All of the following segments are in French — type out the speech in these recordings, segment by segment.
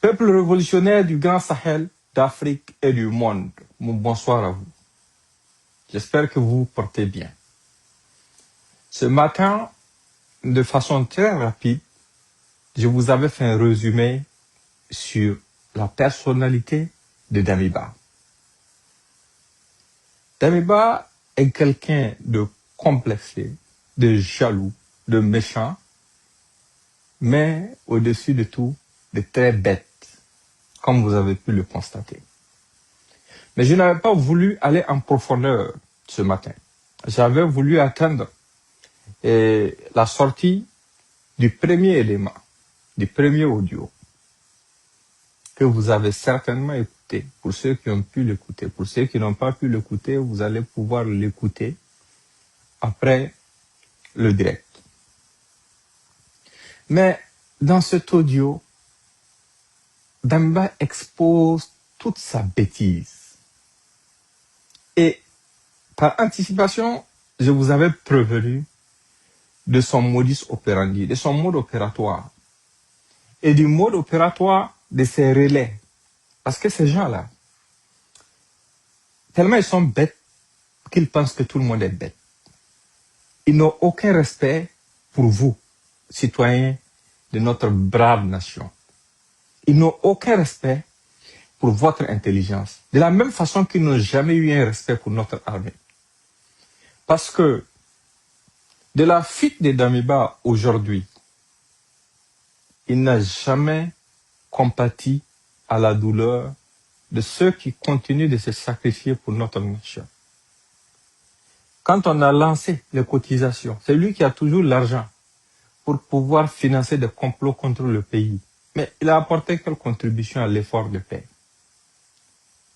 Peuple révolutionnaire du Grand Sahel, d'Afrique et du monde, bonsoir à vous. J'espère que vous vous portez bien. Ce matin, de façon très rapide, je vous avais fait un résumé sur la personnalité de Damiba. Damiba est quelqu'un de complexé, de jaloux, de méchant, mais au-dessus de tout, de très bête, comme vous avez pu le constater. Mais je n'avais pas voulu aller en profondeur ce matin. J'avais voulu atteindre la sortie du premier élément, du premier audio, que vous avez certainement écouté. Pour ceux qui ont pu l'écouter, pour ceux qui n'ont pas pu l'écouter, vous allez pouvoir l'écouter après le direct. Mais dans cet audio, Damiba expose toute sa bêtise. Et par anticipation, je vous avais prévenu de son modus operandi, de son mode opératoire et du mode opératoire de ses relais. Parce que ces gens-là, tellement ils sont bêtes qu'ils pensent que tout le monde est bête. Ils n'ont aucun respect pour vous, citoyens de notre brave nation. Ils n'ont aucun respect pour votre intelligence. De la même façon qu'ils n'ont jamais eu un respect pour notre armée. Parce que de la fuite de Damiba aujourd'hui, il n'a jamais compati à la douleur de ceux qui continuent de se sacrifier pour notre nation. Quand on a lancé les cotisations, c'est lui qui a toujours l'argent pour pouvoir financer des complots contre le pays. Mais il a apporté quelle contribution à l'effort de paix?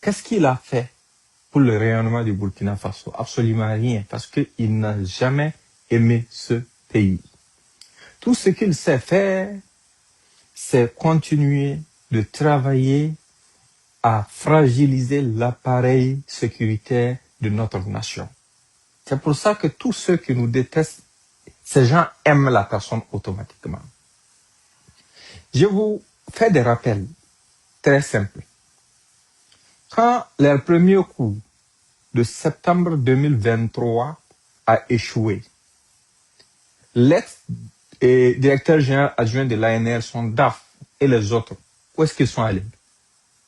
Qu'est-ce qu'il a fait pour le rayonnement du Burkina Faso? Absolument rien, parce qu'il n'a jamais aimé ce pays. Tout ce qu'il sait faire, c'est continuer de travailler à fragiliser l'appareil sécuritaire de notre nation. C'est pour ça que tous ceux qui nous détestent, ces gens aiment la personne automatiquement. Je vous fais des rappels très simples. Quand leur premier coup de septembre 2023 a échoué, l'ex-directeur général adjoint de l'ANR, son DAF et les autres, où est-ce qu'ils sont allés?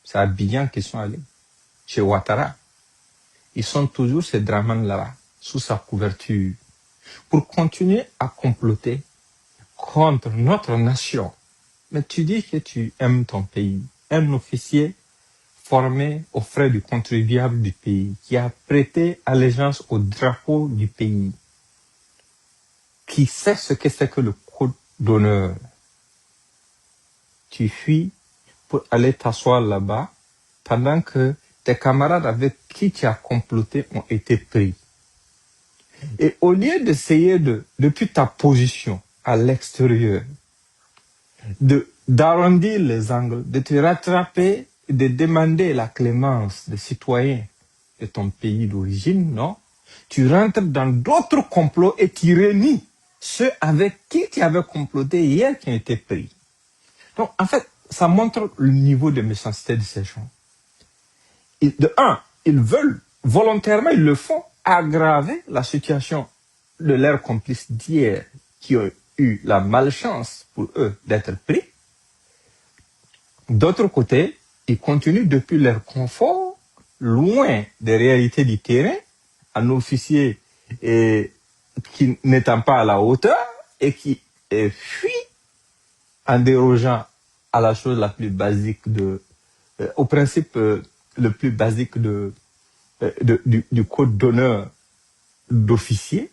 C'est à Abidjan qu'ils sont allés, chez Ouattara. Ils sont toujours ces Dramane là-bas, sous sa couverture, pour continuer à comploter contre notre nation. Mais tu dis que tu aimes ton pays. Un officier formé aux frais du contribuable du pays, qui a prêté allégeance au drapeau du pays, qui sait ce que c'est que le code d'honneur. Tu fuis pour aller t'asseoir là-bas pendant que tes camarades avec qui tu as comploté ont été pris. Et au lieu d'essayer depuis ta position à l'extérieur, d'arrondir les angles, de te rattraper, de demander la clémence des citoyens de ton pays d'origine, non? Tu rentres dans d'autres complots et tu réunis ceux avec qui tu avais comploté hier qui ont été pris. Donc, en fait, ça montre le niveau de méchanceté de ces gens. De un, ils veulent, volontairement, ils le font, aggraver la situation de leurs complices d'hier qui ont eu la malchance pour eux d'être pris. D'autre côté, ils continuent depuis leur confort, loin des réalités du terrain, un officier qui n'étant pas à la hauteur et qui fuit en dérogeant à la chose la plus basique au principe le plus basique du code d'honneur d'officier,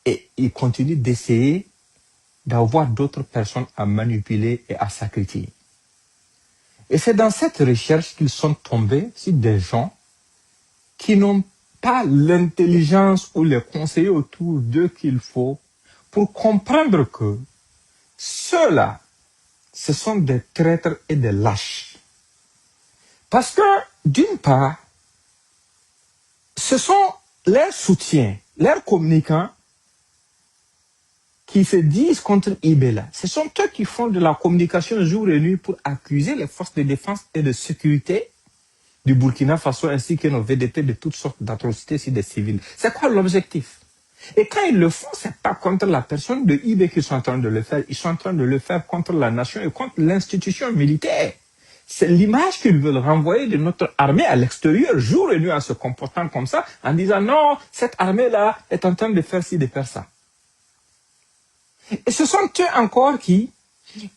et il continue d'essayer d'avoir d'autres personnes à manipuler et à sacrifier. Et c'est dans cette recherche qu'ils sont tombés sur des gens qui n'ont pas l'intelligence ou les conseillers autour d'eux qu'il faut pour comprendre que ceux-là, ce sont des traîtres et des lâches. Parce que, d'une part, ce sont leurs soutiens, leurs communicants qui se disent contre IBELA, ce sont eux qui font de la communication jour et nuit pour accuser les forces de défense et de sécurité du Burkina Faso ainsi que nos VDP de toutes sortes d'atrocités sur des civils. C'est quoi l'objectif? Et quand ils le font, c'est pas contre la personne de IB qu'ils sont en train de le faire, ils sont en train de le faire contre la nation et contre l'institution militaire. C'est l'image qu'ils veulent renvoyer de notre armée à l'extérieur, jour et nuit, en se comportant comme ça, en disant non, cette armée-là est en train de faire ci, de faire ça. Et ce sont eux encore qui,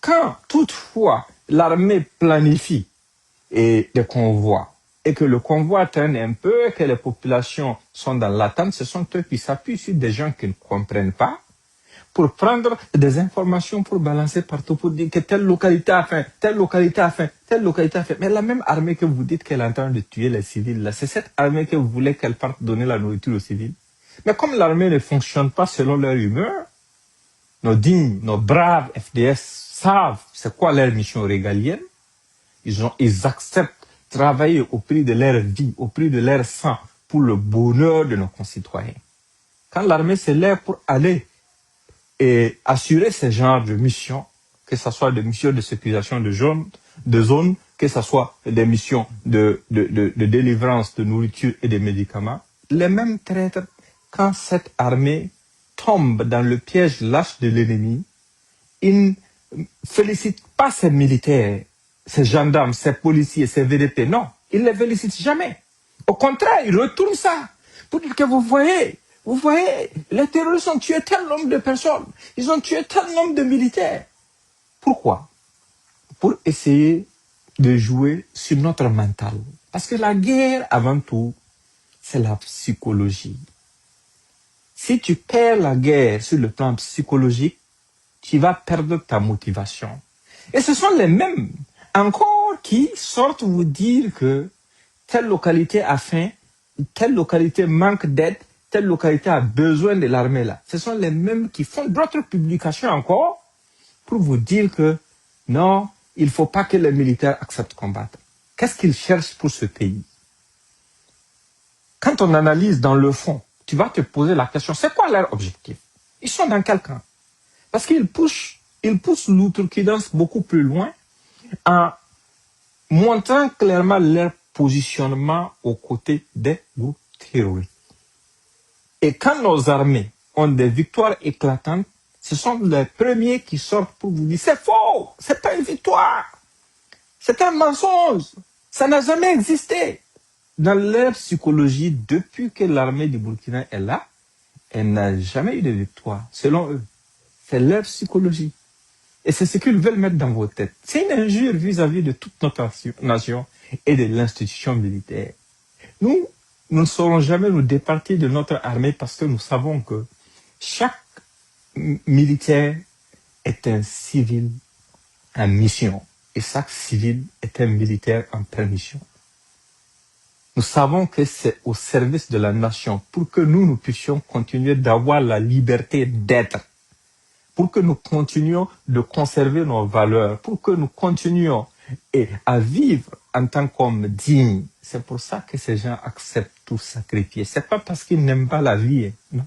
quand toutefois l'armée planifie des convois, et que le convoi traîne un peu, et que les populations sont dans l'attente, ce sont eux qui s'appuient sur des gens qui ne comprennent pas, pour prendre des informations, pour balancer partout, pour dire que telle localité a faim, telle localité a faim, telle localité a faim. Mais la même armée que vous dites qu'elle est en train de tuer les civils, là, c'est cette armée que vous voulez qu'elle parte donner la nourriture aux civils. Mais comme l'armée ne fonctionne pas selon leur humeur, nos dignes, nos braves FDS savent c'est quoi leur mission régalienne. Ils acceptent travailler au prix de leur vie, au prix de leur sang, pour le bonheur de nos concitoyens. Quand l'armée se lève pour aller et assurer ce genre de missions, que ce soit des missions de sécurisation de zones, que ce soit des missions de délivrance de nourriture et de médicaments, les mêmes traîtres, quand cette armée tombe dans le piège lâche de l'ennemi, ils ne félicitent pas ces militaires, ces gendarmes, ces policiers, ces VDP. Non, ils ne les félicitent jamais. Au contraire, ils retournent ça pour dire que vous voyez, les terroristes ont tué tel nombre de personnes, ils ont tué tel nombre de militaires. Pourquoi? Pour essayer de jouer sur notre mental. Parce que la guerre, avant tout, c'est la psychologie. Si tu perds la guerre sur le plan psychologique, tu vas perdre ta motivation. Et ce sont les mêmes encore qui sortent vous dire que telle localité a faim, telle localité manque d'aide, telle localité a besoin de l'armée là. Ce sont les mêmes qui font d'autres publications encore pour vous dire que non, il ne faut pas que les militaires acceptent de combattre. Qu'est-ce qu'ils cherchent pour ce pays? Quand on analyse dans le fond, tu vas te poser la question, c'est quoi leur objectif? Ils sont dans quel camp? Parce qu'ils poussent l'outrecuidance beaucoup plus loin en montrant clairement leur positionnement aux côtés des groupes terroristes. Et quand nos armées ont des victoires éclatantes, ce sont les premiers qui sortent pour vous dire c'est faux, c'est pas une victoire, c'est un mensonge, ça n'a jamais existé. Dans leur psychologie, depuis que l'armée du Burkina est là, elle n'a jamais eu de victoire, selon eux. C'est leur psychologie. Et c'est ce qu'ils veulent mettre dans vos têtes. C'est une injure vis-à-vis de toute notre nation et de l'institution militaire. Nous ne saurons jamais nous départir de notre armée parce que nous savons que chaque militaire est un civil en mission et chaque civil est un militaire en permission. Nous savons que c'est au service de la nation pour que nous puissions continuer d'avoir la liberté d'être, pour que nous continuions de conserver nos valeurs, pour que nous continuions à vivre en tant qu'hommes dignes. C'est pour ça que ces gens acceptent tout sacrifier. C'est pas parce qu'ils n'aiment pas la vie, non.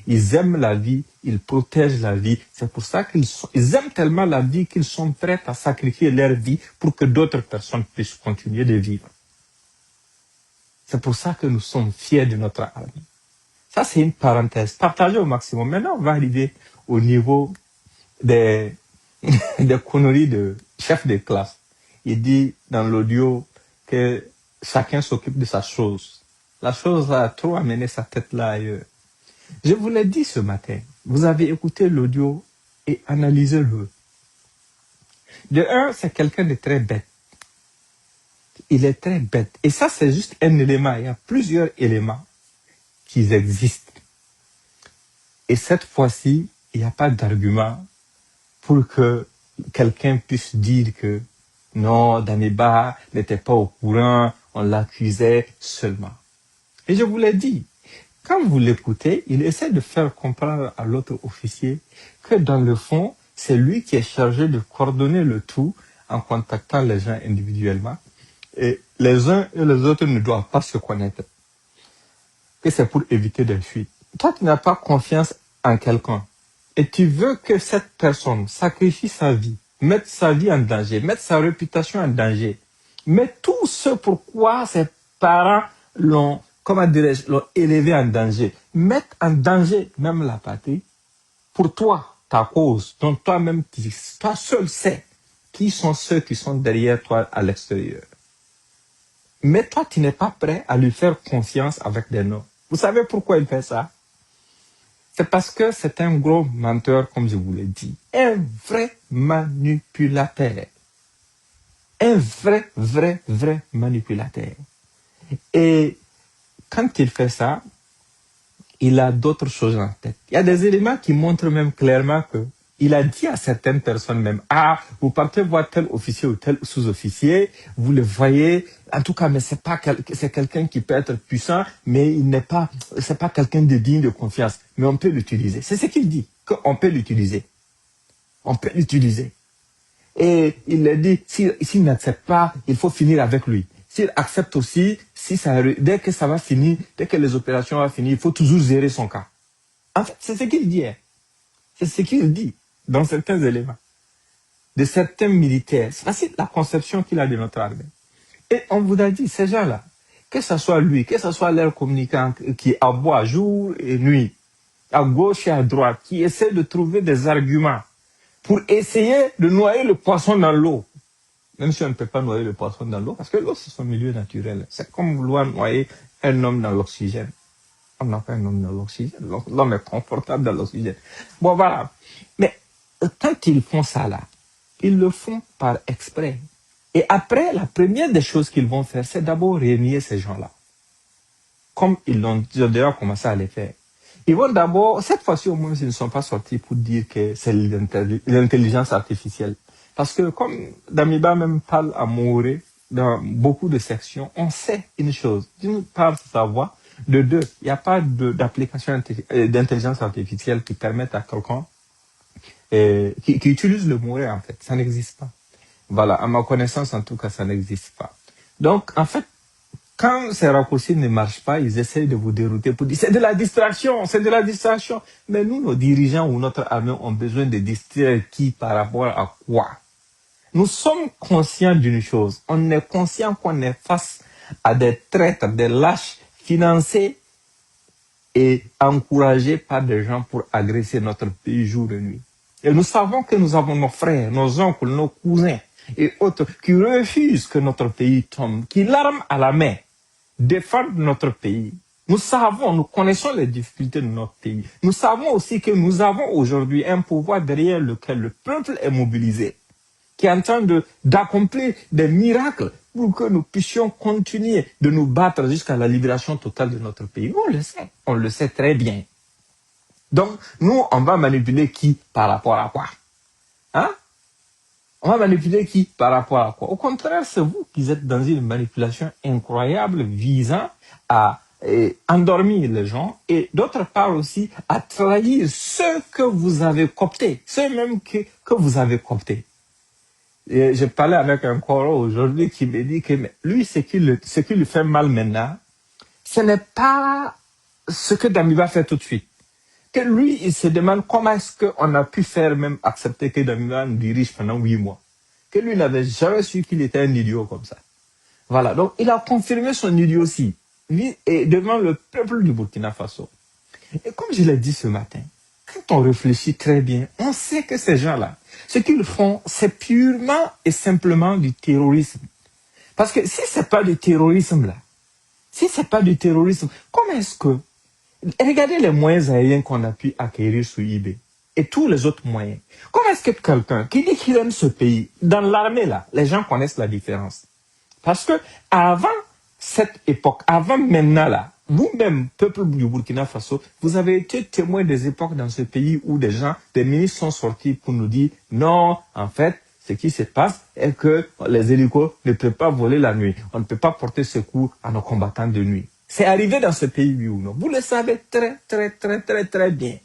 Ils aiment la vie, ils protègent la vie. C'est pour ça qu'ils aiment tellement la vie qu'ils sont prêts à sacrifier leur vie pour que d'autres personnes puissent continuer de vivre. C'est pour ça que nous sommes fiers de notre armée. Ça, c'est une parenthèse. Partagez au maximum. Maintenant, on va arriver au niveau des conneries de chef de classe. Il dit dans l'audio que chacun s'occupe de sa chose. La chose a trop amené sa tête là ailleurs. Je vous l'ai dit ce matin. Vous avez écouté l'audio et analysez-le. De un, c'est quelqu'un de très bête. Il est très bête. Et ça, c'est juste un élément. Il y a plusieurs éléments qui existent. Et cette fois-ci, il n'y a pas d'argument pour que quelqu'un puisse dire que non, Damiba n'était pas au courant, on l'accusait seulement. Et je vous l'ai dit, quand vous l'écoutez, il essaie de faire comprendre à l'autre officier que dans le fond, c'est lui qui est chargé de coordonner le tout en contactant les gens individuellement. Et les uns et les autres ne doivent pas se connaître. Que c'est pour éviter des fuites. Toi, tu n'as pas confiance en quelqu'un. et tu veux que cette personne sacrifie sa vie, mette sa vie en danger, mette sa réputation en danger, mais tout ce pourquoi ses parents l'ont, comment dirais-je, l'ont élevé en danger, mettent en danger même la patrie, pour toi, ta cause, dont toi-même, toi seul sais qui sont ceux qui sont derrière toi à l'extérieur. Mais toi, tu n'es pas prêt à lui faire confiance avec des noms. Vous savez pourquoi il fait ça? C'est parce que c'est un gros menteur, comme je vous l'ai dit. Un vrai manipulateur. Un vrai manipulateur. Et quand il fait ça, il a d'autres choses en tête. Il y a des éléments qui montrent même clairement que il a dit à certaines personnes même, ah, vous partez voir tel officier ou tel sous-officier, vous le voyez, en tout cas, mais c'est quelqu'un qui peut être puissant, mais c'est pas quelqu'un de digne de confiance, mais on peut l'utiliser. C'est ce qu'il dit, qu'on peut l'utiliser. On peut l'utiliser. Et il a dit, s'il n'accepte pas, il faut finir avec lui. S'il accepte aussi, dès que ça va finir, dès que les opérations vont finir, il faut toujours gérer son cas. En fait, c'est ce qu'il dit. Hein. C'est ce qu'il dit dans certains éléments. De certains militaires. C'est la conception qu'il a de notre armée. Et on vous a dit, ces gens-là, que ce soit lui, que ce soit leur communicant qui aboie jour et nuit, à gauche et à droite, qui essaie de trouver des arguments pour essayer de noyer le poisson dans l'eau. Même si on ne peut pas noyer le poisson dans l'eau, parce que l'eau, c'est son milieu naturel. C'est comme vouloir noyer un homme dans l'oxygène. On n'a pas un homme dans l'oxygène. L'homme est confortable dans l'oxygène. Bon, voilà. Mais quand ils font ça là, ils le font par exprès. Et après, la première des choses qu'ils vont faire, c'est d'abord renier ces gens-là. Comme ils ont déjà commencé à les faire. Ils vont d'abord, cette fois-ci au moins, ils ne sont pas sortis pour dire que c'est l'intelligence artificielle. Parce que comme Damiba même parle à Mouré, dans beaucoup de sections, on sait une chose. D'une part, c'est sa voix. De deux, il n'y a pas d'application d'intelligence artificielle qui permette à quelqu'un qui utilise le Mouré, en fait. Ça n'existe pas. Voilà, à ma connaissance, en tout cas, ça n'existe pas. Donc, en fait, quand ces raccourcis ne marchent pas, ils essayent de vous dérouter pour dire c'est de la distraction, c'est de la distraction. Mais nous, nos dirigeants ou notre armée ont besoin de distraire qui par rapport à quoi? Nous sommes conscients d'une chose. On est conscient qu'on est face à des traîtres, des lâches financés et encouragés par des gens pour agresser notre pays jour et nuit. Et nous savons que nous avons nos frères, nos oncles, nos cousins et autres qui refusent que notre pays tombe, qui l'arme à la main défendent notre pays. Nous savons, nous connaissons les difficultés de notre pays. Nous savons aussi que nous avons aujourd'hui un pouvoir derrière lequel le peuple est mobilisé, qui est en train d'accomplir des miracles pour que nous puissions continuer de nous battre jusqu'à la libération totale de notre pays. Nous, on le sait très bien. Donc, nous, on va manipuler qui par rapport à quoi? Hein? On va manipuler qui par rapport à quoi? Au contraire, c'est vous qui êtes dans une manipulation incroyable visant à endormir les gens et d'autre part aussi à trahir ceux que vous avez cooptés, ceux même que vous avez cooptés. Et j'ai parlé avec un Coro aujourd'hui qui me dit que lui, ce qui lui fait mal maintenant, ce n'est pas ce que Damiba fait tout de suite. Que lui, il se demande comment est-ce qu'on a pu faire même accepter que Damiba nous dirige pendant 8 mois. Que lui n'avait jamais su qu'il était un idiot comme ça. Voilà, donc il a confirmé son idiotie devant le peuple du Burkina Faso. Et comme je l'ai dit ce matin, quand on réfléchit très bien, on sait que ces gens-là, ce qu'ils font, c'est purement et simplement du terrorisme. Parce que si c'est pas du terrorisme là, comment est-ce que... Regardez les moyens aériens qu'on a pu acquérir sur eBay et tous les autres moyens. Comment est-ce que quelqu'un qui dit qu'il aime ce pays, dans l'armée là, les gens connaissent la différence. Parce que avant cette époque, avant maintenant là, vous-même, peuple du Burkina Faso, vous avez été témoin des époques dans ce pays où des ministres sont sortis pour nous dire non, en fait, ce qui se passe est que les hélicos ne peuvent pas voler la nuit. On ne peut pas porter secours à nos combattants de nuit. C'est arrivé dans ce pays, oui ou non? Vous le savez très bien.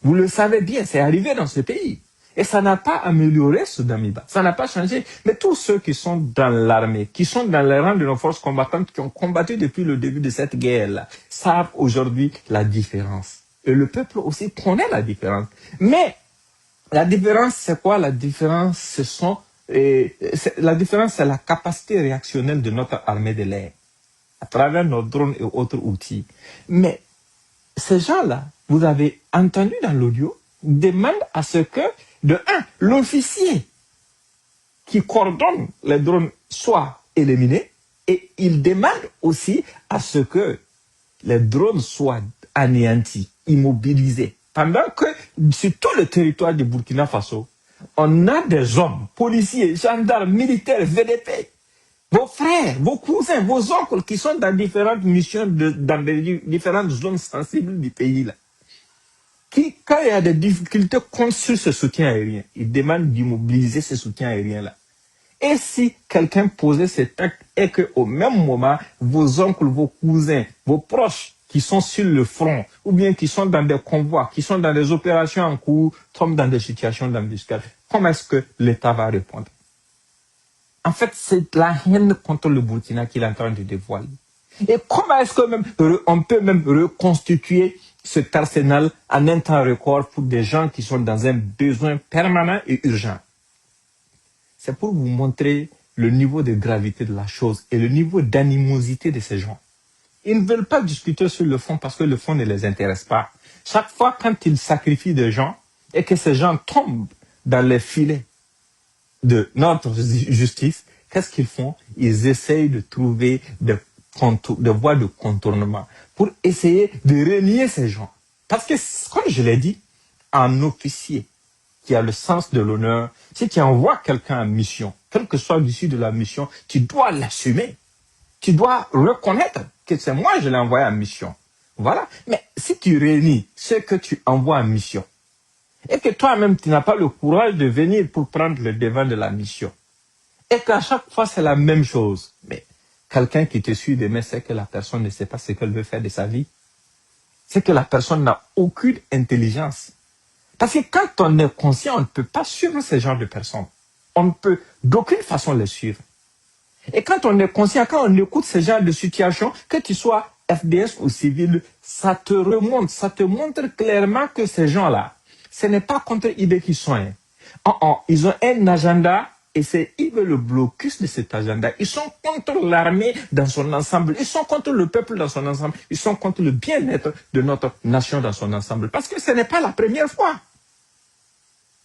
Vous le savez bien, c'est arrivé dans ce pays. Et ça n'a pas amélioré ce Damiba. Ça n'a pas changé. Mais tous ceux qui sont dans l'armée, qui sont dans les rangs de nos forces combattantes, qui ont combattu depuis le début de cette guerre-là, savent aujourd'hui la différence. Et le peuple aussi connaît la différence. Mais la différence, c'est quoi? La différence, la différence, c'est la capacité réactionnelle de notre armée de l'air à travers nos drones et autres outils. Mais ces gens-là, vous avez entendu dans l'audio, demandent à ce que, de un, l'officier qui coordonne les drones soit éliminé, et il demande aussi à ce que les drones soient anéantis, immobilisés. Pendant que sur tout le territoire du Burkina Faso, on a des hommes, policiers, gendarmes, militaires, VDP, vos frères, vos cousins, vos oncles qui sont dans différentes missions, dans des différentes zones sensibles du pays, là, qui, quand il y a des difficultés construire ce soutien aérien, ils demandent d'immobiliser ce soutien aérien-là. Et si quelqu'un posait cet acte et qu'au même moment, vos oncles, vos cousins, vos proches qui sont sur le front, ou bien qui sont dans des convois, qui sont dans des opérations en cours, tombent dans des situations d'embuscade, comment est-ce que l'État va répondre? En fait, c'est la haine contre le Burkina qu'il est en train de dévoiler. Et comment est-ce que même on peut même reconstituer cet arsenal en un temps record pour des gens qui sont dans un besoin permanent et urgent? C'est pour vous montrer le niveau de gravité de la chose et le niveau d'animosité de ces gens. Ils ne veulent pas discuter sur le fond parce que le fond ne les intéresse pas. Chaque fois quand ils sacrifient des gens et que ces gens tombent dans les filets de notre justice, qu'est-ce qu'ils font? Ils essayent de trouver des voies de contournement pour essayer de renier ces gens. Parce que, comme je l'ai dit, un officier qui a le sens de l'honneur, si tu envoies quelqu'un en mission, quel que soit l'issue de la mission, tu dois l'assumer. Tu dois reconnaître que c'est moi je l'ai envoyé en mission. Voilà. Mais si tu réunis ce que tu envoies en mission, et que toi-même tu n'as pas le courage de venir pour prendre le devant de la mission, et qu'à chaque fois c'est la même chose, mais quelqu'un qui te suit demain sait que la personne ne sait pas ce qu'elle veut faire de sa vie, c'est que la personne n'a aucune intelligence. Parce que quand on est conscient, on ne peut pas suivre ce genre de personnes. On ne peut d'aucune façon les suivre. Et quand on est conscient, quand on écoute ce genre de situation, que tu sois FDS ou civil, ça te remonte, ça te montre clairement que ces gens-là, ce n'est pas contre IB qu'ils sont. Ils ont un agenda et c'est IB le blocus de cet agenda. Ils sont contre l'armée dans son ensemble. Ils sont contre le peuple dans son ensemble. Ils sont contre le bien-être de notre nation dans son ensemble. Parce que ce n'est pas la première fois.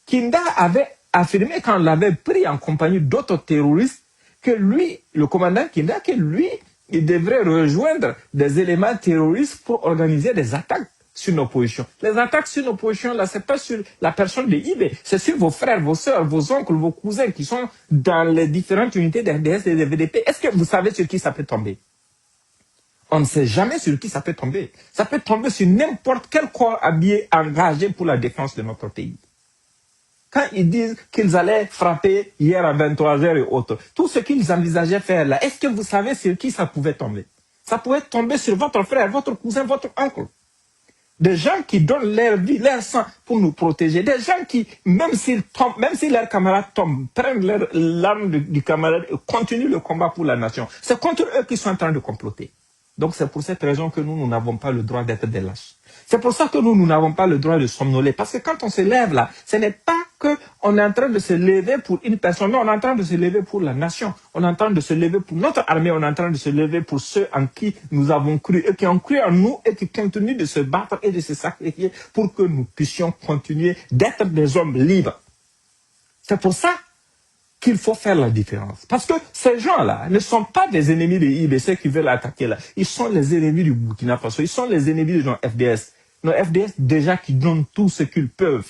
Kinda avait affirmé quand on l'avait pris en compagnie d'autres terroristes que lui, le commandant Kinda, que lui, il devrait rejoindre des éléments terroristes pour organiser des attaques sur nos positions. Les attaques sur nos positions, là, c'est pas sur la personne de IB, c'est sur vos frères, vos sœurs, vos oncles, vos cousins qui sont dans les différentes unités d'RDS et de VDP. Est-ce que vous savez sur qui ça peut tomber? On ne sait jamais sur qui ça peut tomber. Ça peut tomber sur n'importe quel corps habillé engagé pour la défense de notre pays. Quand ils disent qu'ils allaient frapper hier à 23h et autres, tout ce qu'ils envisageaient faire là, est-ce que vous savez sur qui ça pouvait tomber? Ça pouvait tomber sur votre frère, votre cousin, votre oncle. Des gens qui donnent leur vie, leur sang pour nous protéger. Des gens qui, même s'ils tombent, même si leurs camarades tombent, prennent l'arme du camarade et continuent le combat pour la nation. C'est contre eux qu'ils sont en train de comploter. Donc c'est pour cette raison que nous n'avons pas le droit d'être des lâches. C'est pour ça que nous n'avons pas le droit de somnoler. Parce que quand on se lève là, ce n'est pas qu'on est en train de se lever pour une personne. Non, on est en train de se lever pour la nation. On est en train de se lever pour notre armée. On est en train de se lever pour ceux en qui nous avons cru et qui ont cru en nous et qui continuent de se battre et de se sacrifier pour que nous puissions continuer d'être des hommes libres. C'est pour ça qu'il faut faire la différence. Parce que ces gens-là ne sont pas des ennemis de IB, ceux qui veulent attaquer là. Ils sont les ennemis du Burkina Faso. Ils sont les ennemis de nos FDS. Nos FDS déjà qui donnent tout ce qu'ils peuvent.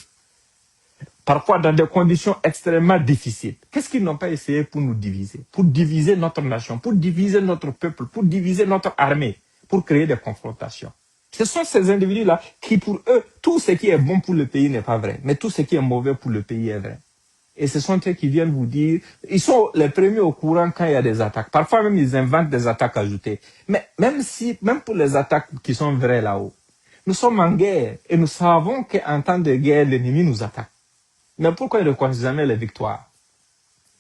Parfois dans des conditions extrêmement difficiles. Qu'est-ce qu'ils n'ont pas essayé pour nous diviser? Pour diviser notre nation, pour diviser notre peuple, pour diviser notre armée, pour créer des confrontations. Ce sont ces individus-là qui, pour eux, tout ce qui est bon pour le pays n'est pas vrai. Mais tout ce qui est mauvais pour le pays est vrai. Et ce sont eux qui viennent vous dire, ils sont les premiers au courant quand il y a des attaques. Parfois même, ils inventent des attaques ajoutées. Mais même pour les attaques qui sont vraies là-haut, nous sommes en guerre et nous savons qu'en temps de guerre, l'ennemi nous attaque. Mais pourquoi ils ne reconnaissent jamais les victoires?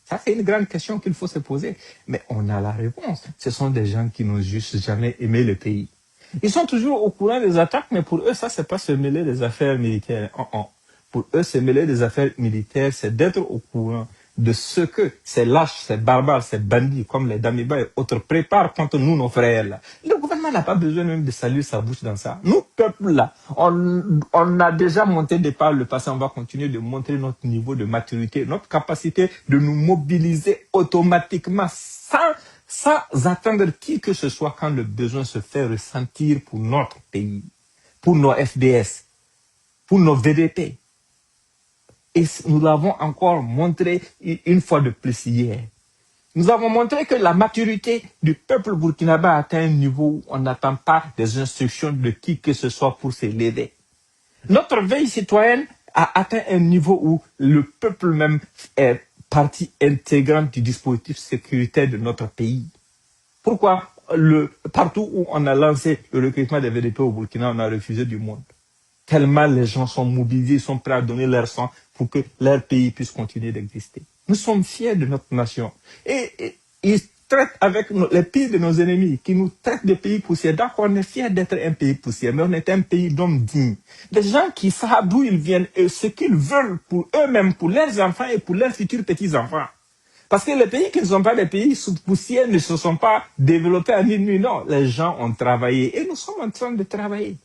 Ça, c'est une grande question qu'il faut se poser. Mais on a la réponse. Ce sont des gens qui n'ont juste jamais aimé le pays. Ils sont toujours au courant des attaques, mais pour eux, ça, c'est pas se mêler des affaires militaires. Pour eux, se mêler des affaires militaires, c'est d'être au courant de ce que ces lâches, ces barbares, ces bandits, comme les Damiba et autres, préparent contre nous, nos frères, là. Le gouvernement n'a pas besoin même de saluer sa bouche dans ça. Nous, peuple, là, on a déjà monté des pas le passé, on va continuer de montrer notre niveau de maturité, notre capacité de nous mobiliser automatiquement, sans attendre qui que ce soit quand le besoin se fait ressentir pour notre pays, pour nos FDS, pour nos VDP. Et nous l'avons encore montré une fois de plus hier. Nous avons montré que la maturité du peuple burkinabé a atteint un niveau où on n'attend pas des instructions de qui que ce soit pour s'élever. Notre veille citoyenne a atteint un niveau où le peuple même est partie intégrante du dispositif sécuritaire de notre pays. Pourquoi partout où on a lancé le recrutement des VDP au Burkina, on a refusé du monde? Tellement les gens sont mobilisés, sont prêts à donner leur sang pour que leur pays puisse continuer d'exister. Nous sommes fiers de notre nation. Et ils traitent avec les pires de nos ennemis, qui nous traitent de pays poussières. Donc on est fiers d'être un pays poussière, mais on est un pays d'hommes dignes. Des gens qui savent d'où ils viennent et ce qu'ils veulent pour eux-mêmes, pour leurs enfants et pour leurs futurs petits-enfants. Parce que les pays qui ne sont pas des pays sous poussière ne se sont pas développés en une nuit. Non, les gens ont travaillé et nous sommes en train de travailler.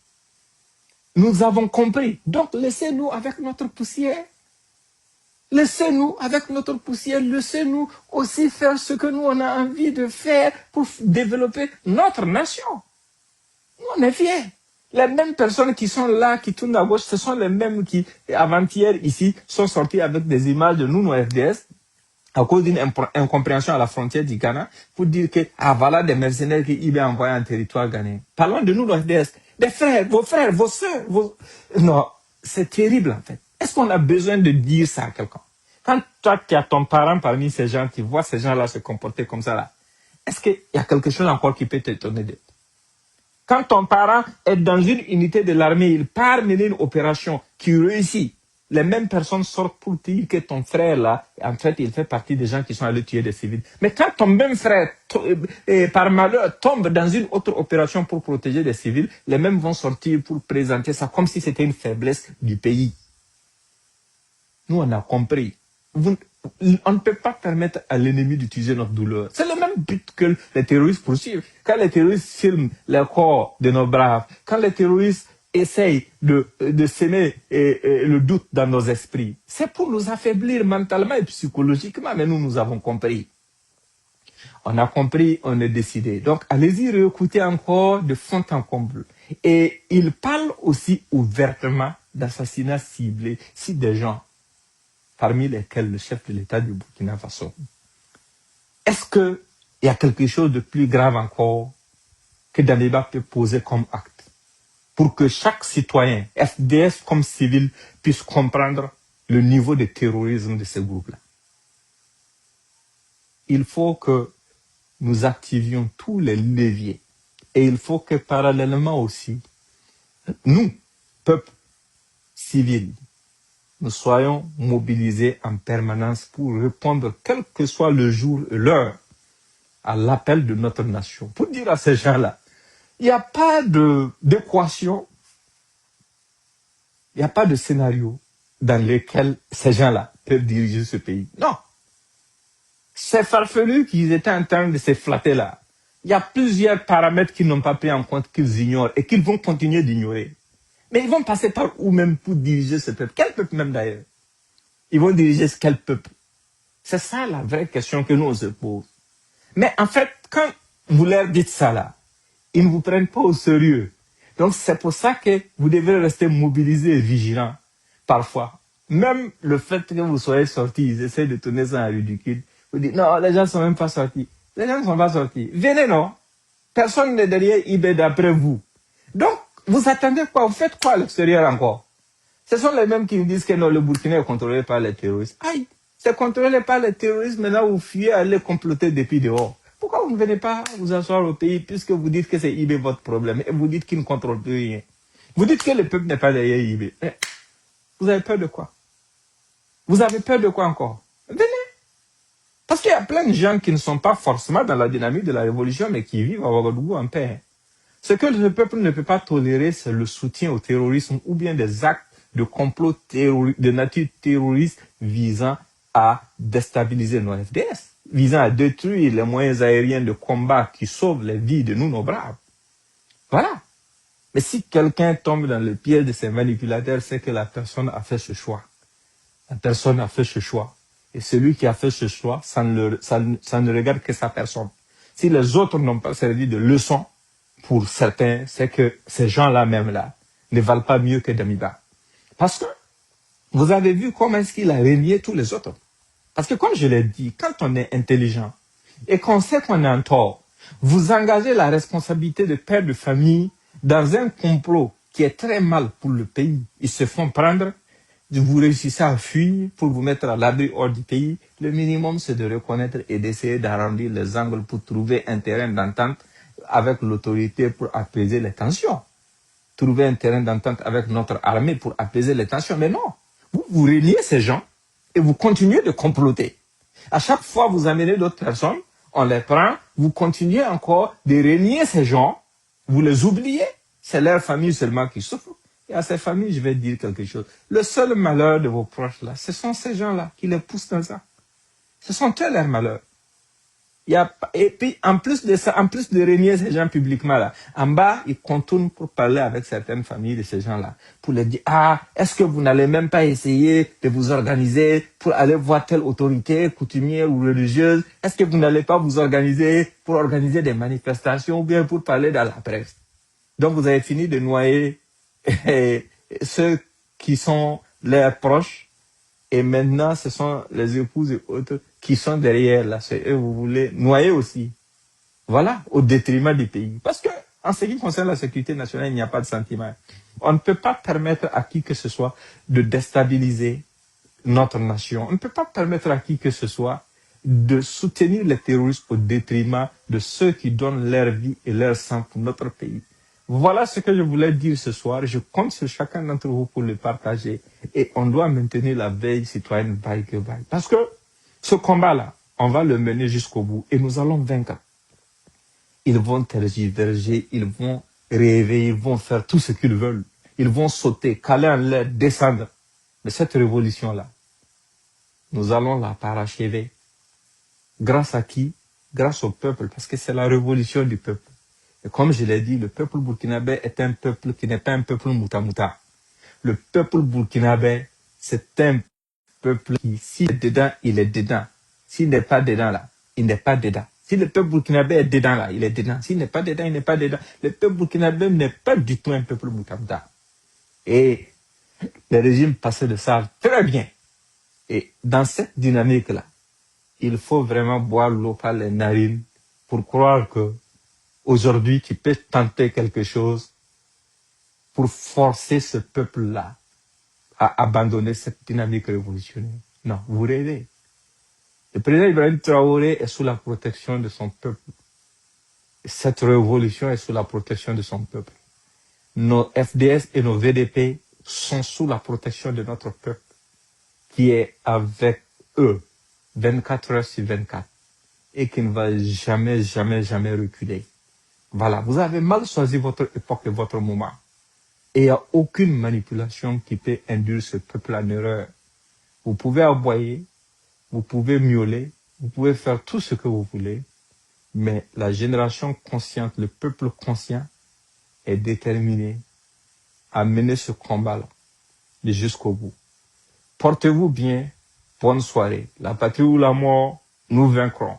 Nous avons compris. Donc, laissez-nous avec notre poussière. Laissez-nous avec notre poussière. Laissez-nous aussi faire ce que nous, on a envie de faire pour développer notre nation. Nous, on est fiers. Les mêmes personnes qui sont là, qui tournent à gauche, ce sont les mêmes qui, avant-hier, ici, sont sortis avec des images de nous, nos FDS, à cause d'une incompréhension à la frontière du Ghana, pour dire que, voilà des mercenaires qui y a envoyé en territoire ghanéen. Parlons de nous, nos FDS. Des frères, vos sœurs, Non, c'est terrible en fait. Est-ce qu'on a besoin de dire ça à quelqu'un? Quand toi, tu as ton parent parmi ces gens, tu vois ces gens-là se comporter comme ça là, est-ce qu'il y a quelque chose encore qui peut t'étonner d'eux? Quand ton parent est dans une unité de l'armée, il part mener une opération qui réussit, les mêmes personnes sortent pour dire que ton frère là, en fait, il fait partie des gens qui sont allés tuer des civils. Mais quand ton même frère, par malheur, tombe dans une autre opération pour protéger des civils, les mêmes vont sortir pour présenter ça comme si c'était une faiblesse du pays. Nous, on a compris. On ne peut pas permettre à l'ennemi d'utiliser notre douleur. C'est le même but que les terroristes poursuivent. Quand les terroristes filment les corps de nos braves, quand les terroristes essayent de s'aimer le doute dans nos esprits, c'est pour nous affaiblir mentalement et psychologiquement, mais nous avons compris. On a compris, on est décidé. Donc, allez-y réécouter encore de fond en comble. Et il parle aussi ouvertement d'assassinats ciblés si des gens, parmi lesquels le chef de l'État du Burkina Faso. Est-ce qu'il y a quelque chose de plus grave encore que Damiba peut poser comme acte pour que chaque citoyen, FDS comme civil, puisse comprendre le niveau de terrorisme de ces groupes-là? Il faut que nous activions tous les leviers. Et il faut que parallèlement aussi, nous, peuple civil, nous soyons mobilisés en permanence pour répondre, quel que soit le jour et l'heure, à l'appel de notre nation. Pour dire à ces gens-là, il n'y a pas d'équation, il n'y a pas de scénario dans lequel ces gens-là peuvent diriger ce pays. Non. C'est farfelu qu'ils étaient en train de se flatter là. Il y a plusieurs paramètres qu'ils n'ont pas pris en compte, qu'ils ignorent et qu'ils vont continuer d'ignorer. Mais ils vont passer par où même pour diriger ce peuple? Quel peuple même d'ailleurs? Ils vont diriger quel peuple? C'est ça la vraie question que nous on se pose. Mais en fait, quand vous leur dites ça là, ils ne vous prennent pas au sérieux. Donc c'est pour ça que vous devez rester mobilisés et vigilants parfois. Même le fait que vous soyez sortis, ils essaient de tourner ça en ridicule. Vous dites, non, les gens ne sont même pas sortis. Les gens ne sont pas sortis. Venez, non? Personne n'est derrière IB d'après vous. Donc, vous attendez quoi? Vous faites quoi à l'extérieur encore? Ce sont les mêmes qui nous disent que non, le Burkina est contrôlé par les terroristes. Aïe, c'est contrôlé par les terroristes, maintenant vous fuyez à aller comploter depuis dehors. Pourquoi vous ne venez pas vous asseoir au pays puisque vous dites que c'est IB votre problème et vous dites qu'il ne contrôle plus rien? Vous dites que le peuple n'est pas derrière IB. Vous avez peur de quoi? Vous avez peur de quoi encore? Venez. Parce qu'il y a plein de gens qui ne sont pas forcément dans la dynamique de la révolution, mais qui vivent à Ouagadougou en paix. Ce que le peuple ne peut pas tolérer, c'est le soutien au terrorisme ou bien des actes de complot de nature terroriste visant à déstabiliser nos FDS, visant à détruire les moyens aériens de combat qui sauvent les vies de nous, nos braves. Voilà. Mais si quelqu'un tombe dans le piège de ces manipulateurs, c'est que la personne a fait ce choix. La personne a fait ce choix. Et celui qui a fait ce choix, ça ne regarde que sa personne. Si les autres n'ont pas servi de leçon, pour certains, c'est que ces gens-là même là ne valent pas mieux que Damiba. Parce que vous avez vu comment est-ce qu'il a régné tous les autres. Parce que comme je l'ai dit, quand on est intelligent et qu'on sait qu'on est en tort, vous engagez la responsabilité de père de famille dans un complot qui est très mal pour le pays. Ils se font prendre, vous réussissez à fuir pour vous mettre à l'abri hors du pays. Le minimum, c'est de reconnaître et d'essayer d'arrondir les angles pour trouver un terrain d'entente avec l'autorité pour apaiser les tensions. Trouver un terrain d'entente avec notre armée pour apaiser les tensions. Mais non, vous reliez ces gens et vous continuez de comploter. À chaque fois, vous amenez d'autres personnes, on les prend, vous continuez encore de renier ces gens, vous les oubliez. C'est leur famille seulement qui souffre. Et à ces familles, je vais dire quelque chose. Le seul malheur de vos proches là, ce sont ces gens-là qui les poussent dans ça. Ce sont eux leurs malheurs. Et puis, en plus de ça, en plus de renier ces gens publiquement là, en bas, ils contournent pour parler avec certaines familles de ces gens-là, pour leur dire, ah, est-ce que vous n'allez même pas essayer de vous organiser pour aller voir telle autorité coutumière ou religieuse? Est-ce que vous n'allez pas vous organiser pour organiser des manifestations ou bien pour parler dans la presse? Donc, vous avez fini de noyer ceux qui sont leurs proches. Et maintenant, ce sont les épouses et autres qui sont derrière là. C'est eux, vous voulez noyer aussi. Voilà, au détriment du pays. Parce que, en ce qui concerne la sécurité nationale, il n'y a pas de sentiment. On ne peut pas permettre à qui que ce soit de déstabiliser notre nation. On ne peut pas permettre à qui que ce soit de soutenir les terroristes au détriment de ceux qui donnent leur vie et leur sang pour notre pays. Voilà ce que je voulais dire ce soir. Je compte sur chacun d'entre vous pour le partager. Et on doit maintenir la veille citoyenne bail que bail. Parce que ce combat-là, on va le mener jusqu'au bout et nous allons vaincre. Ils vont tergiverger, ils vont rêver, ils vont faire tout ce qu'ils veulent. Ils vont sauter, caler en l'air, descendre. Mais cette révolution-là, nous allons la parachever. Grâce à qui? Grâce au peuple, parce que c'est la révolution du peuple. Et comme je l'ai dit, le peuple burkinabé est un peuple qui n'est pas un peuple mouta-mouta. Le peuple burkinabé, c'est un peuple qui, s'il est dedans, il est dedans. S'il n'est pas dedans là, il n'est pas dedans. Si le peuple burkinabé est dedans là, il est dedans. S'il n'est pas dedans, il n'est pas dedans. Le peuple burkinabé n'est pas du tout un peuple mouta-mouta. Et les régimes passés le savent très bien. Et dans cette dynamique-là, il faut vraiment boire l'eau par les narines pour croire que aujourd'hui, tu peux tenter quelque chose pour forcer ce peuple-là à abandonner cette dynamique révolutionnaire. Non, vous rêvez. Le président Ibrahim Traoré est sous la protection de son peuple. Cette révolution est sous la protection de son peuple. Nos FDS et nos VDP sont sous la protection de notre peuple, qui est avec eux 24 heures sur 24 et qui ne va jamais, jamais, jamais reculer. Voilà, vous avez mal choisi votre époque et votre moment. Et il n'y a aucune manipulation qui peut induire ce peuple en erreur. Vous pouvez aboyer, vous pouvez miauler, vous pouvez faire tout ce que vous voulez, mais la génération consciente, le peuple conscient est déterminé à mener ce combat-là jusqu'au bout. Portez-vous bien, bonne soirée. La patrie ou la mort, nous vaincrons.